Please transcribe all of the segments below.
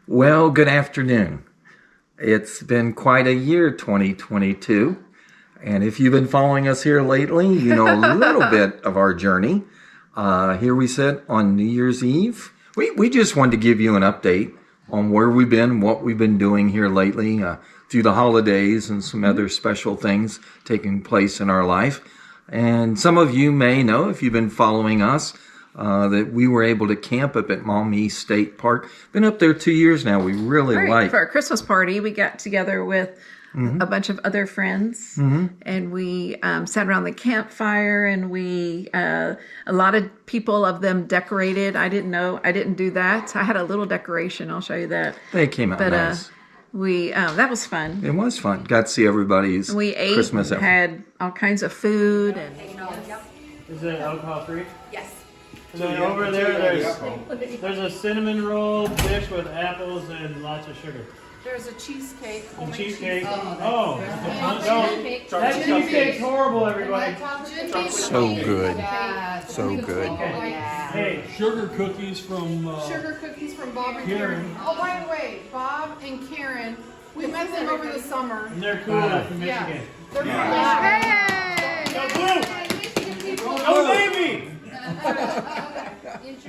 Well, good afternoon. It's been quite a year, 2022. And if you've been following us here lately, you know a little bit of our journey. Here we sit on New Year's Eve. We just wanted to give you an update on where we've been, what we've been doing here lately through the holidays and some other special things taking place in our life. And some of you may know, if you've been following us, that we were able to camp up at Maumee State Park. Been up there 2 years now. We really like. For our Christmas party, we got together with a bunch of other friends, and we sat around the campfire, and we a lot of people of them decorated. I didn't do that. I had a little decoration. I'll show you that. They came out nice. We that was fun. It was fun. Got to see everybody's we ate Christmas and had all kinds of food. And is it alcohol free? Yes. And then over there, there's a cinnamon roll dish with apples and lots of sugar. There's a cheesecake. And cheesecake. Oh, that cheesecake's horrible, everybody. So good. So good. Hey, Sugar cookies from Bob and Karen. Oh, by the way, Bob and Karen, we met them over the summer. and they're cool from Michigan. They're Go Blue! Go Navy!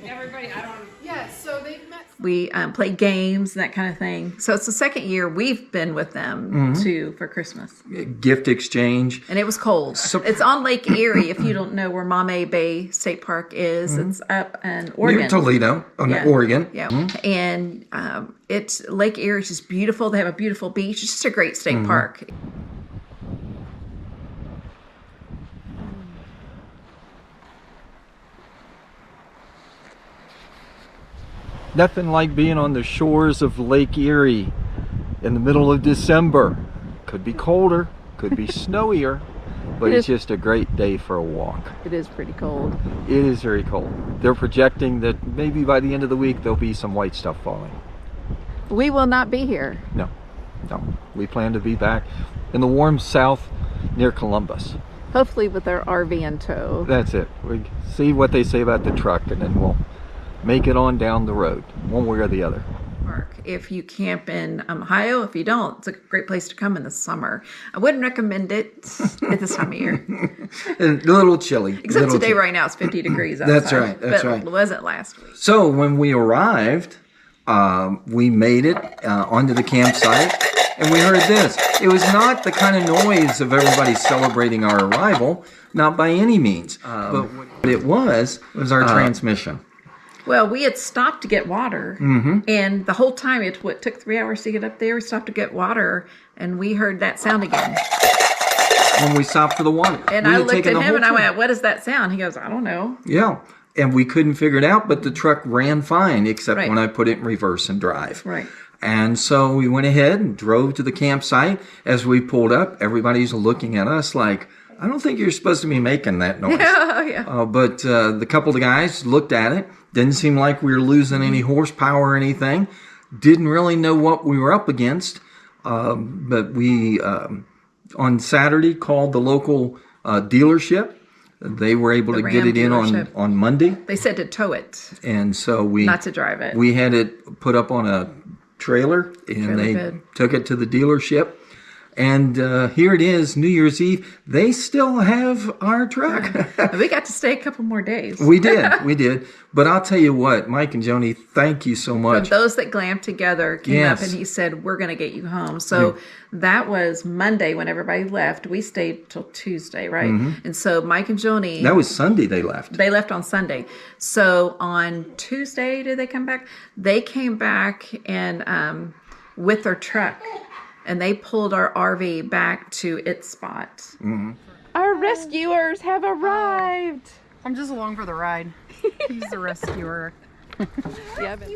Everybody, I don't. Yes, so they've met. we played games and that kind of thing. So it's the second year we've been with them too for Christmas. Gift exchange. And it was cold. It's on Lake Erie. If you don't know where Maumee Bay State Park is, it's up in Oregon. Near Toledo, Oregon. Yeah. And it's Lake Erie is just beautiful. They have a beautiful beach. It's just a great state park. Nothing like being on the shores of Lake Erie in the middle of December. Could be colder, could be snowier, but it's just a great day for a walk. It is pretty cold. It is very cold. They're projecting that maybe by the end of the week there'll be some white stuff falling. We will not be here. No. We plan to be back in the warm south near Columbus. Hopefully with our RV in tow. That's it. We see what they say about the truck, and then we'll make it on down the road, one way or the other. If you camp in Ohio, if you don't, it's a great place to come in the summer. I wouldn't recommend it at this time of year. A little chilly. Except today, right now, it's 50 degrees outside. That's right. It wasn't last week. So when we arrived, we made it onto the campsite, and we heard this. It was not the kind of noise of everybody celebrating our arrival, not by any means. But what it was our transmission. Well, we had stopped to get water, and the whole time it took 3 hours to get up there. We stopped to get water, and we heard that sound again. When we stopped for the water. And I looked at him and I went, "What is that sound?" He goes, "I don't know." Yeah, and we couldn't figure it out, but the truck ran fine, except when I put it in reverse and drive. Right. And so we went ahead and drove to the campsite. As we pulled up, everybody's looking at us like, I don't think you're supposed to be making that noise. Yeah. But the couple of guys looked at it. Didn't seem like we were losing any horsepower or anything. Didn't really know what we were up against. But we, on Saturday, called the local dealership. They were able to get it in on Monday. They said to tow it. And so not to drive it. We had it put up on a trailer, and they took it to the dealership. And here it is, New Year's Eve. They still have our truck. We got to stay a couple more days. We did. But I'll tell you what, Mike and Joni, thank you so much. From those that glammed together came up and he said, "We're going to get you home." So that was Monday when everybody left. We stayed till Tuesday, right? And so Mike and Joni. That was Sunday they left. They left on Sunday. So on Tuesday, did they come back? They came back and with their truck. And they pulled our RV back to its spot. Our rescuers have arrived. I'm just along for the ride. He's the rescuer. Yeah, but...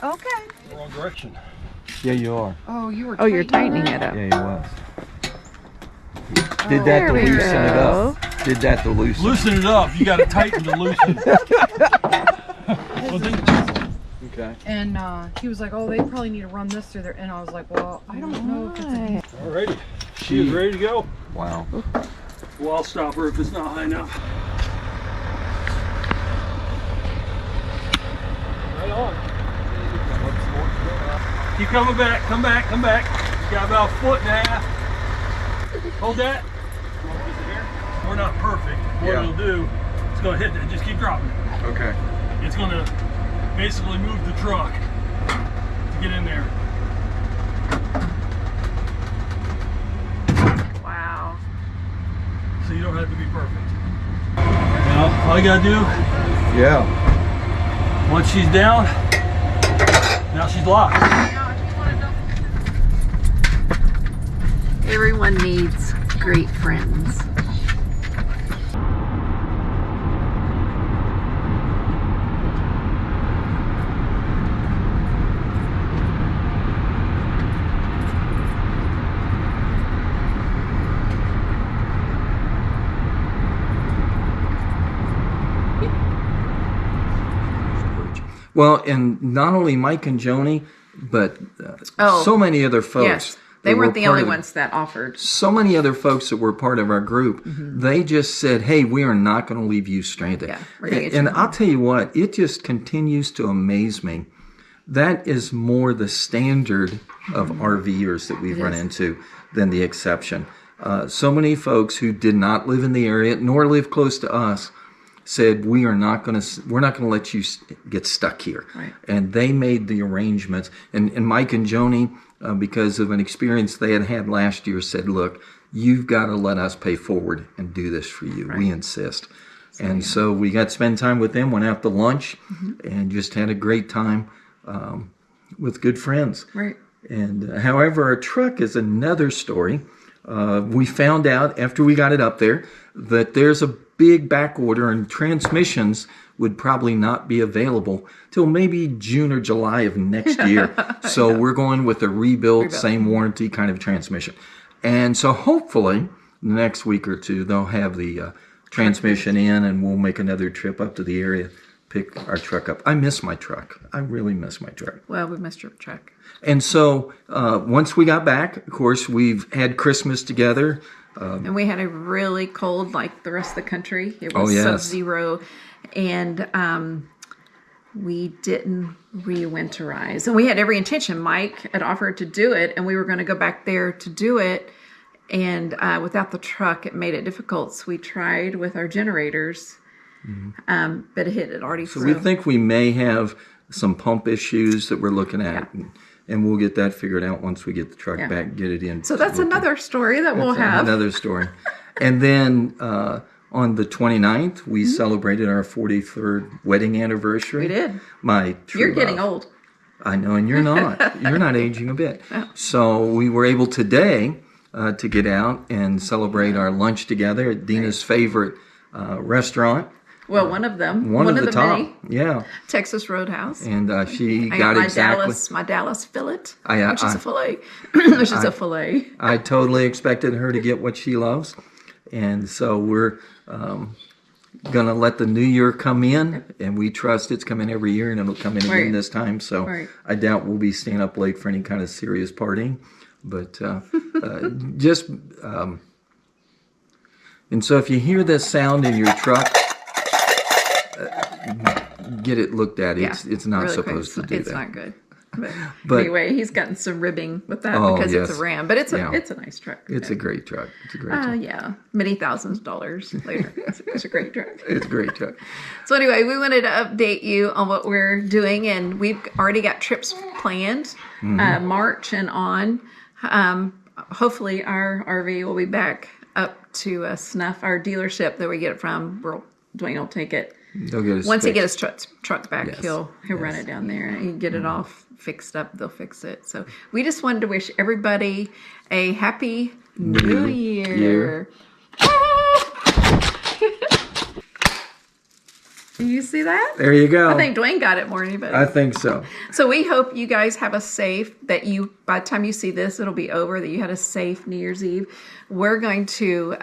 Okay. wrong direction. Yeah, you are. Oh, you were. you're tightening it up. Yeah, you was. Did that to loosen it up. Did that to Loosen it up. You got to tighten to loosen. Okay. And he was like, "Oh, they probably need to run this through there." And I was like, "Well, I don't know if it's." Alrighty. She is ready to go. Wow. Well, I'll stop her if it's not high enough. Keep coming back. Come back. Come back. You got about a foot and a half. Hold that. We're not perfect. What it'll do, it's going to hit that. Just keep dropping it. Okay. It's going to basically move the truck to get in there. Wow. So you don't have to be perfect. Now, all you got to do, Yeah. once she's down, now she's locked. Everyone needs great friends. Well, and not only Mike and Joni, but so many other folks. Yes, they that weren't were the part only of- ones that offered. So many other folks that were part of our group, they just said, hey, we are not going to leave you stranded. Yeah, we're gonna get you And home. I'll tell you what, it just continues to amaze me. That is more the standard of RVers that we've run into than the exception. So many folks who did not live in the area nor live close to us said we're not going to let you get stuck here. Right. And they made the arrangements. And Mike and Joni, because of an experience they had last year, said, look, you've got to let us pay forward and do this for you. We insist. So we got to spend time with them, went out to lunch, and just had a great time with good friends. Right. And however, our truck is another story. We found out after we got it up there that there's a big back order and transmissions would probably not be available till maybe June or July of next year. So we're going with a rebuilt, same warranty kind of transmission. And so hopefully the next week or two they'll have the transmission in and we'll make another trip up to the area, pick our truck up. I miss my truck. I really miss my truck. Well, we missed your truck. And so once we got back, of course, we've had Christmas together. And we had a really cold, like the rest of the country. It was yes. sub-zero. And we didn't re-winterize. And we had every intention. Mike had offered to do it, and we were going to go back there to do it. And without the truck, it made it difficult. So we tried with our generators, but it had already So we think we may have some pump issues that we're looking at. And we'll get that figured out once we get the truck back, get it in. So that's another story that we'll have. Another story. And then on the 29th, we celebrated our 43rd wedding anniversary. We did. My true You're getting love. old. I know, and you're not. You're not aging a bit. So we were able today to get out and celebrate our lunch together at Dina's favorite restaurant. Well, one of them. One of the top. many. Yeah. Texas Roadhouse. And she I got got exactly. my Dallas fillet, I- which is a fillet. Which is a fillet. I totally expected her to get what she loves. And so we're going to let the new year come in. And we trust it's coming every year and it'll come in again Right. this time. So Right. I doubt we'll be staying up late for any kind of serious partying. But just... and so if you hear this sound in your truck, get it looked at. It's not really supposed quick. to do It's that. not good. But, But- anyway, he's gotten some ribbing with that Oh, because yes. it's a Ram. But it's a Yeah. it's a nice truck. It's a great truck. It's a great truck. Yeah, many thousands of dollars later. It's a great truck. It's a great truck. So anyway, we wanted to update you on what we're doing, and we've already got trips planned, March and on. Hopefully, our RV will be back up to snuff. Our dealership that we get it from, Dwayne will take it. They'll get us Once he fixed. gets his truck back, Yes. he'll run it down there and get it all fixed up. They'll fix it. So we just wanted to wish everybody a happy New Year. Do you see that? There you go. I think Dwayne got it more than anybody. I think so. So we hope you guys have a safe, that you, by the time you see this, it'll be over, that you had a safe New Year's Eve. We're going to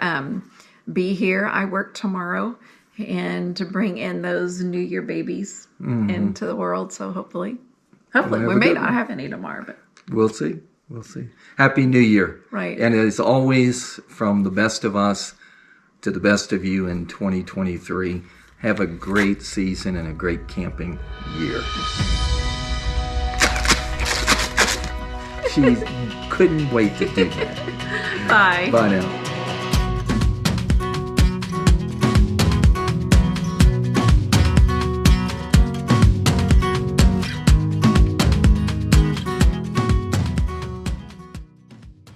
be here. I work tomorrow and to bring in those New Year babies into the world. So hopefully We'll we have a may good not one. have any tomorrow, but We'll see. We'll see. Happy New Year. Right. And as always, from the best of us to the best of you in 2023, have a great season and a great camping year. she couldn't wait to do that. Bye. Bye now.